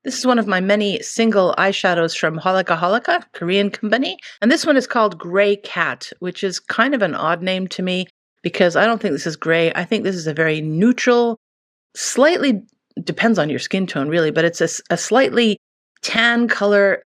This is one of my many single eyeshadows from Holika Holika, Korean company. And this one is called Gray Cat, which is kind of an odd name to me because I don't think this is gray. I think this is a very neutral, slightly, depends on your skin tone really, but it's a slightly tan color,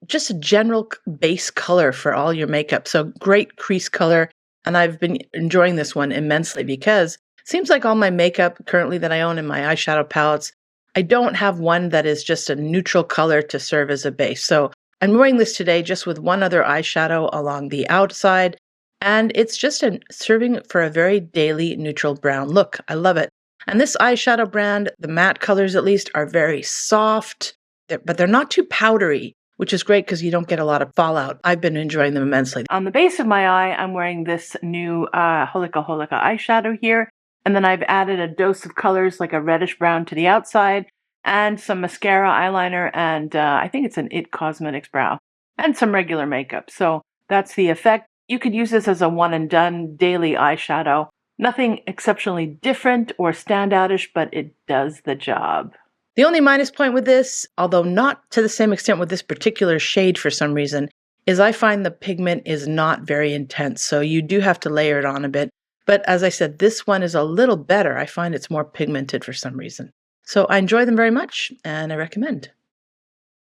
just a general base color for all your makeup. So great crease color. And I've been enjoying this one immensely because it seems like all my makeup currently that I own in my eyeshadow palettes, I don't have one that is just a neutral color to serve as a base. So I'm wearing this today just with one other eyeshadow along the outside. And it's just serving for a very daily neutral brown look. I love it. And this eyeshadow brand, the matte colors at least, are very soft, but they're not too powdery, which is great because you don't get a lot of fallout. I've been enjoying them immensely. On the base of my eye, I'm wearing this new Holika Holika eyeshadow here. And then I've added a dose of colors like a reddish brown to the outside and some mascara, eyeliner, and I think it's an IT Cosmetics brow and some regular makeup. So that's the effect. You could use this as a one and done daily eyeshadow. Nothing exceptionally different or standoutish, but it does the job. The only minus point with this, although not to the same extent with this particular shade for some reason, is I find the pigment is not very intense. So you do have to layer it on a bit. But as I said, this one is a little better. I find it's more pigmented for some reason. So I enjoy them very much and I recommend.